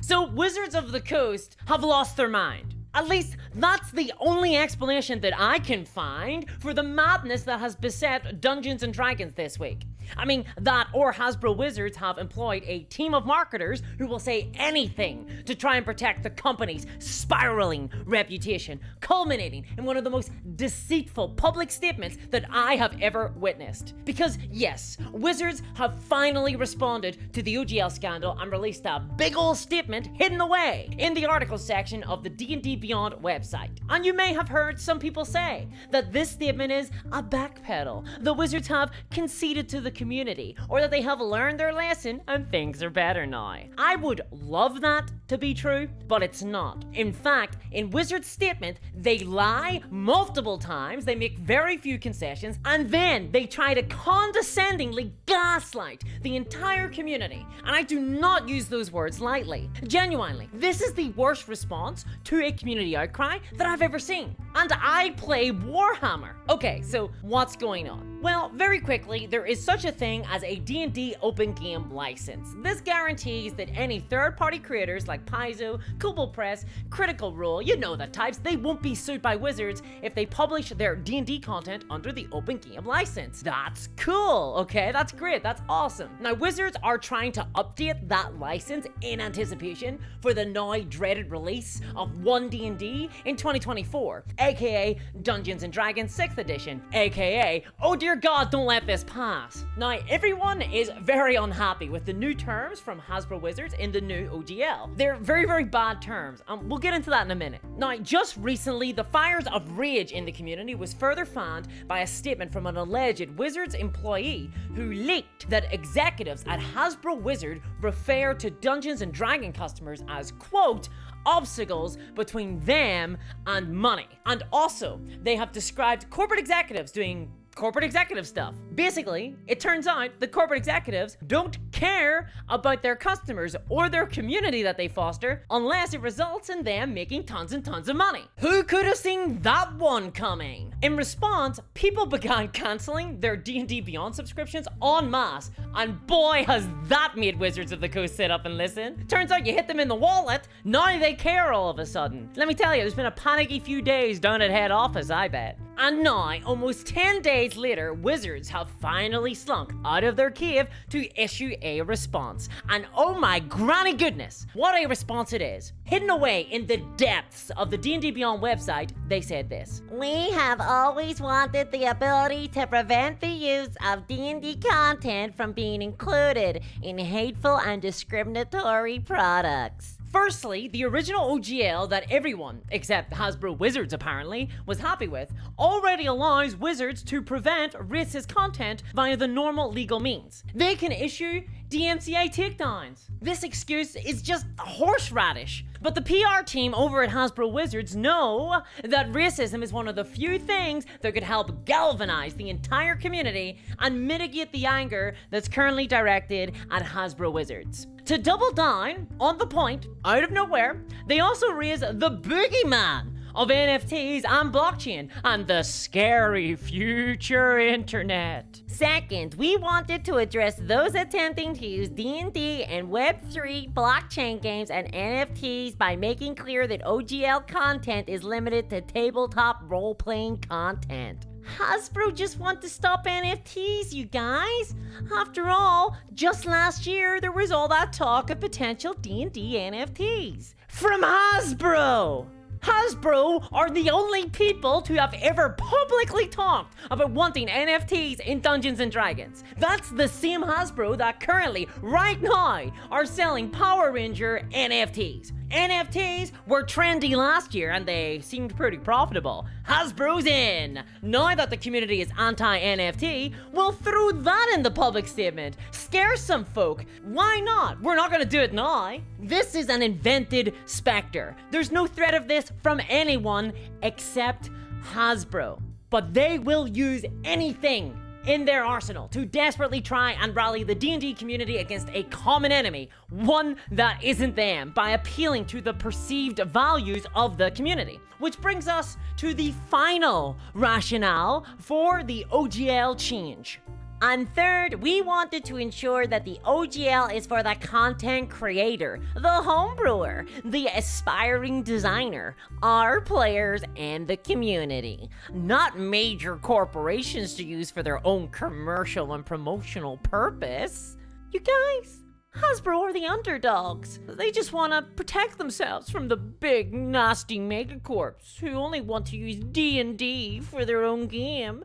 So Wizards of the Coast have lost their mind. At least, that's the only explanation that I can find for the madness that has beset Dungeons & Dragons this week. I mean, that or Hasbro Wizards have employed a team of marketers who will say anything to try and protect the company's spiraling reputation, culminating in one of the most deceitful public statements that I have ever witnessed. Because yes, Wizards have finally responded to the OGL scandal and released a big ol' statement hidden away in the article section of the D&D Beyond website. And you may have heard some people say that this statement is a backpedal. The Wizards have conceded to the community, or that they have learned their lesson and things are better now. I would love that to be true, but it's not. In fact, in Wizards' statement, they lie multiple times, they make very few concessions, and then they try to condescendingly gaslight the entire community. And I do not use those words lightly. Genuinely, this is the worst response to a community outcry that I've ever seen. And I play Warhammer. Okay, so what's going on? Well, very quickly, there is such a thing as a D&D open game license. This guarantees that any third-party creators like Paizo, Kobold Press, Critical Role, you know the types, they won't be sued by Wizards if they publish their D&D content under the open game license. That's cool, okay? That's great, that's awesome. Now, Wizards are trying to update that license in anticipation for the now dreaded release of 1 D&D in 2024, aka Dungeons & Dragons 6th edition, aka, oh dear God, don't let this pass. Now, everyone is very unhappy with the new terms from Hasbro Wizards in the new OGL. They're very, very bad terms. We'll get into that in a minute. Now, just recently, the fires of rage in the community was further fanned by a statement from an alleged Wizards employee who leaked that executives at Hasbro Wizard refer to Dungeons & Dragons customers as, quote, obstacles between them and money. And also, they have described corporate executives doing corporate executive stuff. Basically, it turns out the corporate executives don't care about their customers or their community that they foster unless it results in them making tons and tons of money. Who could have seen that one coming? In response, people began canceling their D&D Beyond subscriptions en masse, and boy has that made Wizards of the Coast sit up and listen. Turns out you hit them in the wallet, now they care all of a sudden. Let me tell you, there's been a panicky few days down at head office, I bet. And now, almost 10 days later, Wizards have finally slunk out of their cave to issue a response. And oh my granny goodness, what a response it is. Hidden away in the depths of the D&D Beyond website, they said this. We have always wanted the ability to prevent the use of D&D content from being included in hateful and discriminatory products. Firstly, the original OGL that everyone, except Hasbro Wizards apparently, was happy with, already allows Wizards to prevent racist content via the normal legal means. They can issue DMCA takedowns. This excuse is just horseradish. But the PR team over at Hasbro Wizards know that racism is one of the few things that could help galvanize the entire community and mitigate the anger that's currently directed at Hasbro Wizards. To double down on the point, out of nowhere, they also raise the boogeyman of NFTs and blockchain and the scary future internet. Second, we wanted to address those attempting to use D&D and Web3 blockchain games and NFTs by making clear that OGL content is limited to tabletop role-playing content. Hasbro just want to stop NFTs, you guys. After all, just last year there was all that talk of potential D&D NFTs. From Hasbro! Hasbro are the only people to have ever publicly talked about wanting NFTs in Dungeons & Dragons. That's the same Hasbro that currently, right now, are selling Power Ranger NFTs. NFTs were trendy last year and they seemed pretty profitable. Hasbro's in! Now that the community is anti-NFT, we'll throw that in the public statement. Scare some folk. Why not? We're not gonna do it now. This is an invented specter. There's no threat of this from anyone except Hasbro. But they will use anything in their arsenal to desperately try and rally the D&D community against a common enemy, one that isn't them, by appealing to the perceived values of the community. Which brings us to the final rationale for the OGL change. And third, we wanted to ensure that the OGL is for the content creator, the homebrewer, the aspiring designer, our players, and the community. Not major corporations to use for their own commercial and promotional purpose. You guys, Hasbro are the underdogs. They just want to protect themselves from the big, nasty megacorps who only want to use D&D for their own game.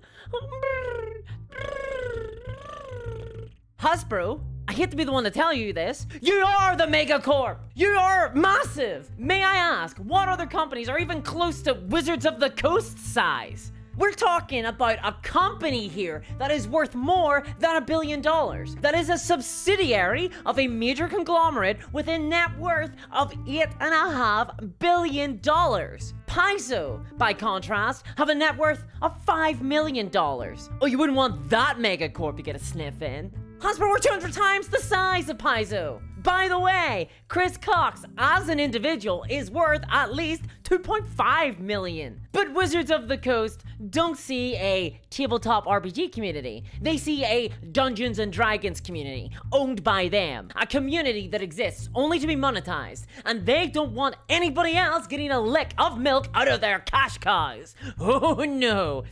Hasbro, I hate to be the one to tell you this. You are the megacorp! You are massive! May I ask, what other companies are even close to Wizards of the Coast size? We're talking about a company here that is worth more than $1 billion. That is a subsidiary of a major conglomerate with a net worth of $8.5 billion. Paizo, by contrast, have a net worth of $5 million. Oh, you wouldn't want that megacorp to get a sniff in. Hasbro, we're 200 times the size of Paizo. By the way, Chris Cox, as an individual, is worth at least $2.5 million. But Wizards of the Coast don't see a tabletop RPG community. They see a Dungeons and Dragons community, owned by them. A community that exists only to be monetized. And they don't want anybody else getting a lick of milk out of their cash cows. Oh no.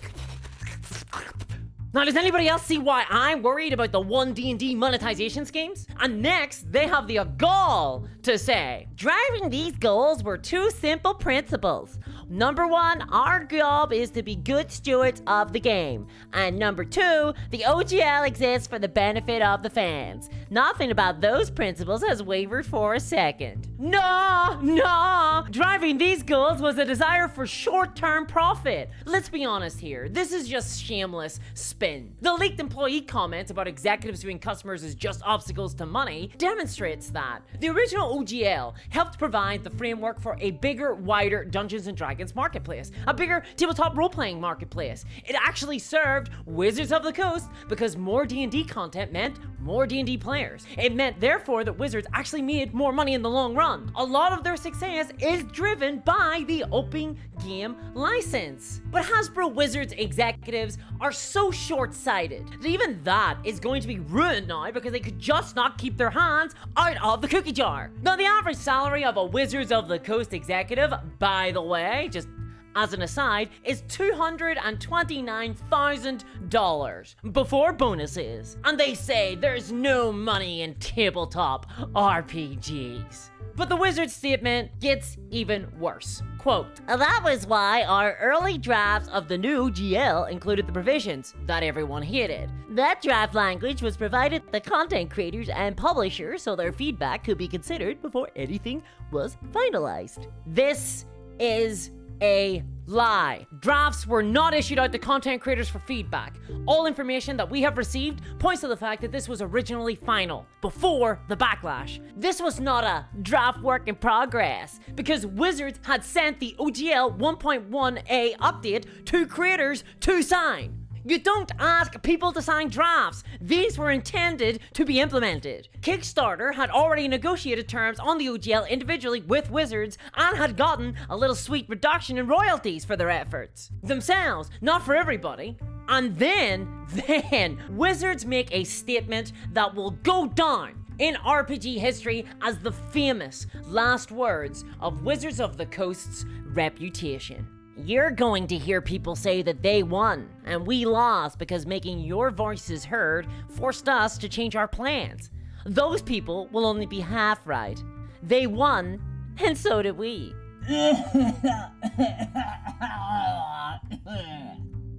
Now, does anybody else see why I'm worried about the one D&D monetization schemes? And next, they have the gall to say, driving these goals were two simple principles. Number one, our job is to be good stewards of the game. And number two, the OGL exists for the benefit of the fans. Nothing about those principles has wavered for a second. No! Driving these goals was a desire for short-term profit. Let's be honest here, this is just shameless spin. The leaked employee comments about executives viewing customers as just obstacles to money demonstrates that. The original OGL helped provide the framework for a bigger, wider Dungeons & Dragons marketplace, a bigger tabletop role-playing marketplace. It actually served Wizards of the Coast because more D&D content meant more D&D players. It meant, therefore, that Wizards actually made more money in the long run. A lot of their success is driven by the open game license. But Hasbro Wizards executives are so short-sighted that even that is going to be ruined now because they could just not keep their hands out of the cookie jar. Now, the average salary of a Wizards of the Coast executive, by the way, just as an aside, is $229,000 before bonuses. And they say there's no money in tabletop RPGs. But the Wizards statement gets even worse. Quote, that was why our early drafts of the new GL included the provisions that everyone hated. That draft language was provided to the content creators and publishers so their feedback could be considered before anything was finalized. This is a lie. Drafts were not issued out to content creators for feedback. All information that we have received points to the fact that this was originally final, before the backlash. This was not a draft work in progress, because Wizards had sent the OGL 1.1a update to creators to sign. You don't ask people to sign drafts. These were intended to be implemented. Kickstarter had already negotiated terms on the OGL individually with Wizards and had gotten a little sweet reduction in royalties for their efforts. Themselves, not for everybody. And then Wizards make a statement that will go down in RPG history as the famous last words of Wizards of the Coast's reputation. You're going to hear people say that they won and we lost because making your voices heard forced us to change our plans. Those people will only be half right. They won, and so did we.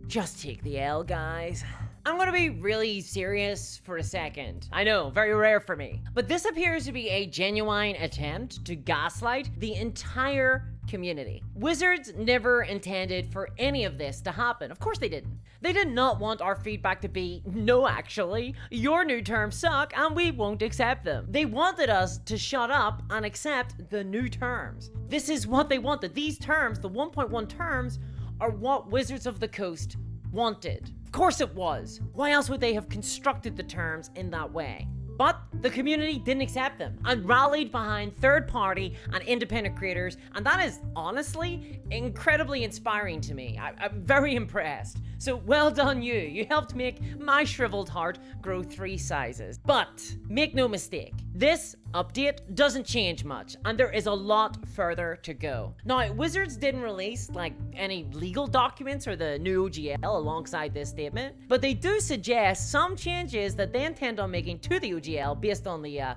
Just take the L, guys. I'm gonna be really serious for a second. I know, very rare for me. But this appears to be a genuine attempt to gaslight the entire community. Wizards never intended for any of this to happen. Of course they didn't. They did not want our feedback to be, no actually, your new terms suck and we won't accept them. They wanted us to shut up and accept the new terms. This is what they wanted. These terms, the 1.1 terms, are what Wizards of the Coast wanted. Of course it was. Why else would they have constructed the terms in that way? But The community didn't accept them and rallied behind third-party and independent creators, and that is honestly incredibly inspiring to me. I'm very impressed. So well done you. You helped make my shriveled heart grow 3 sizes. But make no mistake, this update doesn't change much, and there is a lot further to go. Now, Wizards didn't release any legal documents or the new OGL alongside this statement, but they do suggest some changes that they intend on making to the OGL based on the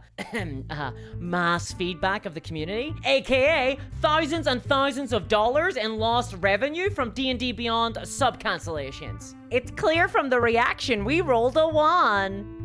mass feedback of the community, aka thousands and thousands of dollars in lost revenue from D&D Beyond sub cancellations. It's clear from the reaction we rolled a 1.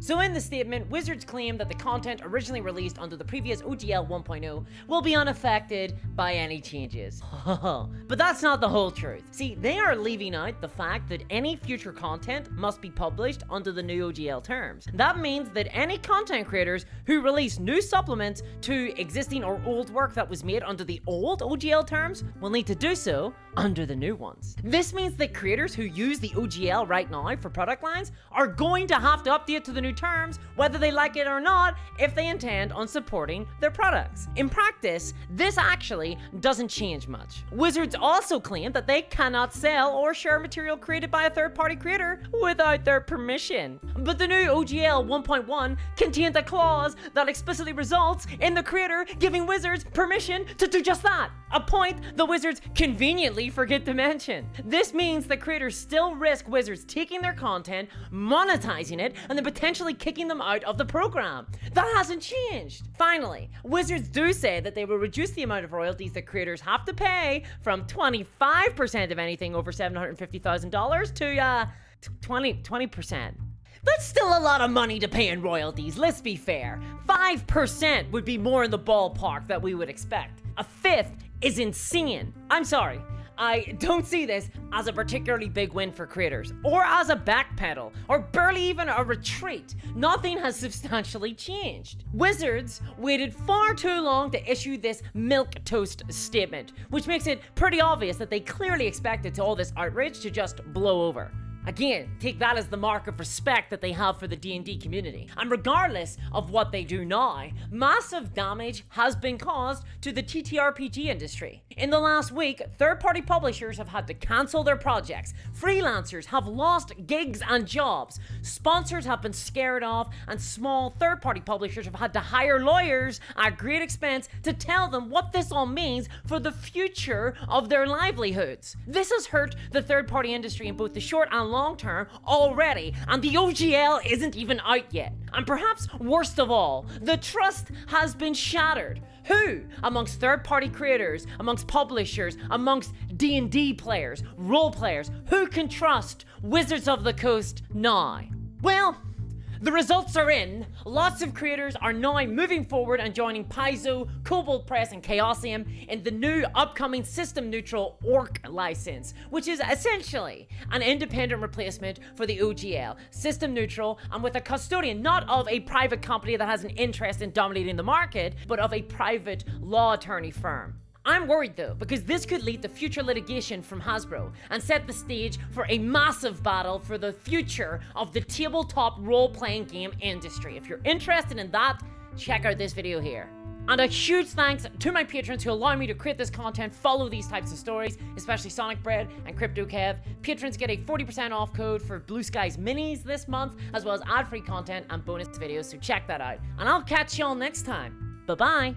So in the statement, Wizards claim that the content originally released under the previous OGL 1.0 will be unaffected by any changes. But that's not the whole truth. See, they are leaving out the fact that any future content must be published under the new OGL terms. That means that any content creators who release new supplements to existing or old work that was made under the old OGL terms will need to do so under the new ones. This means that creators who use the OGL right now for product lines are going to have to update to the new terms, whether they like it or not, if they intend on supporting their products. In practice, this actually doesn't change much. Wizards also claim that they cannot sell or share material created by a third-party creator without their permission. But the new OGL 1.1 contained a clause that explicitly results in the creator giving Wizards permission to do just that, a point the Wizards conveniently forget to mention. This means the creators still risk Wizards taking their content, monetizing it, and then potentially kicking them out of the program. That hasn't changed. Finally, Wizards do say that they will reduce the amount of royalties that creators have to pay from 25% of anything over $750,000 to 20%. That's still a lot of money to pay in royalties, let's be fair. 5% would be more in the ballpark that we would expect. A fifth is insane. I'm sorry, I don't see this as a particularly big win for creators, or as a backpedal, or barely even a retreat. Nothing has substantially changed. Wizards waited far too long to issue this milquetoast statement, which makes it pretty obvious that they clearly expected all this outrage to just blow over. Again, take that as the mark of respect that they have for the D&D community. And regardless of what they do now, massive damage has been caused to the TTRPG industry. In the last week, third-party publishers have had to cancel their projects, freelancers have lost gigs and jobs, sponsors have been scared off, and small third-party publishers have had to hire lawyers at great expense to tell them what this all means for the future of their livelihoods. This has hurt the third-party industry in both the short and long term already, and the OGL isn't even out yet. And perhaps worst of all, the trust has been shattered. Who, amongst third-party creators, amongst publishers, amongst D&D players, role players, who can trust Wizards of the Coast now? Well, the results are in. Lots of creators are now moving forward and joining Paizo, Kobold Press, and Chaosium in the new upcoming system-neutral Orc license, which is essentially an independent replacement for the OGL, system-neutral, and with a custodian not of a private company that has an interest in dominating the market, but of a private law attorney firm. I'm worried though, because this could lead to future litigation from Hasbro and set the stage for a massive battle for the future of the tabletop role-playing game industry. If you're interested in that, check out this video here. And a huge thanks to my patrons who allow me to create this content, follow these types of stories, especially Sonic Bread and Crypto Kev. Patrons get a 40% off code for Blue Skies Minis this month, as well as ad-free content and bonus videos, so check that out. And I'll catch y'all next time. Bye-bye.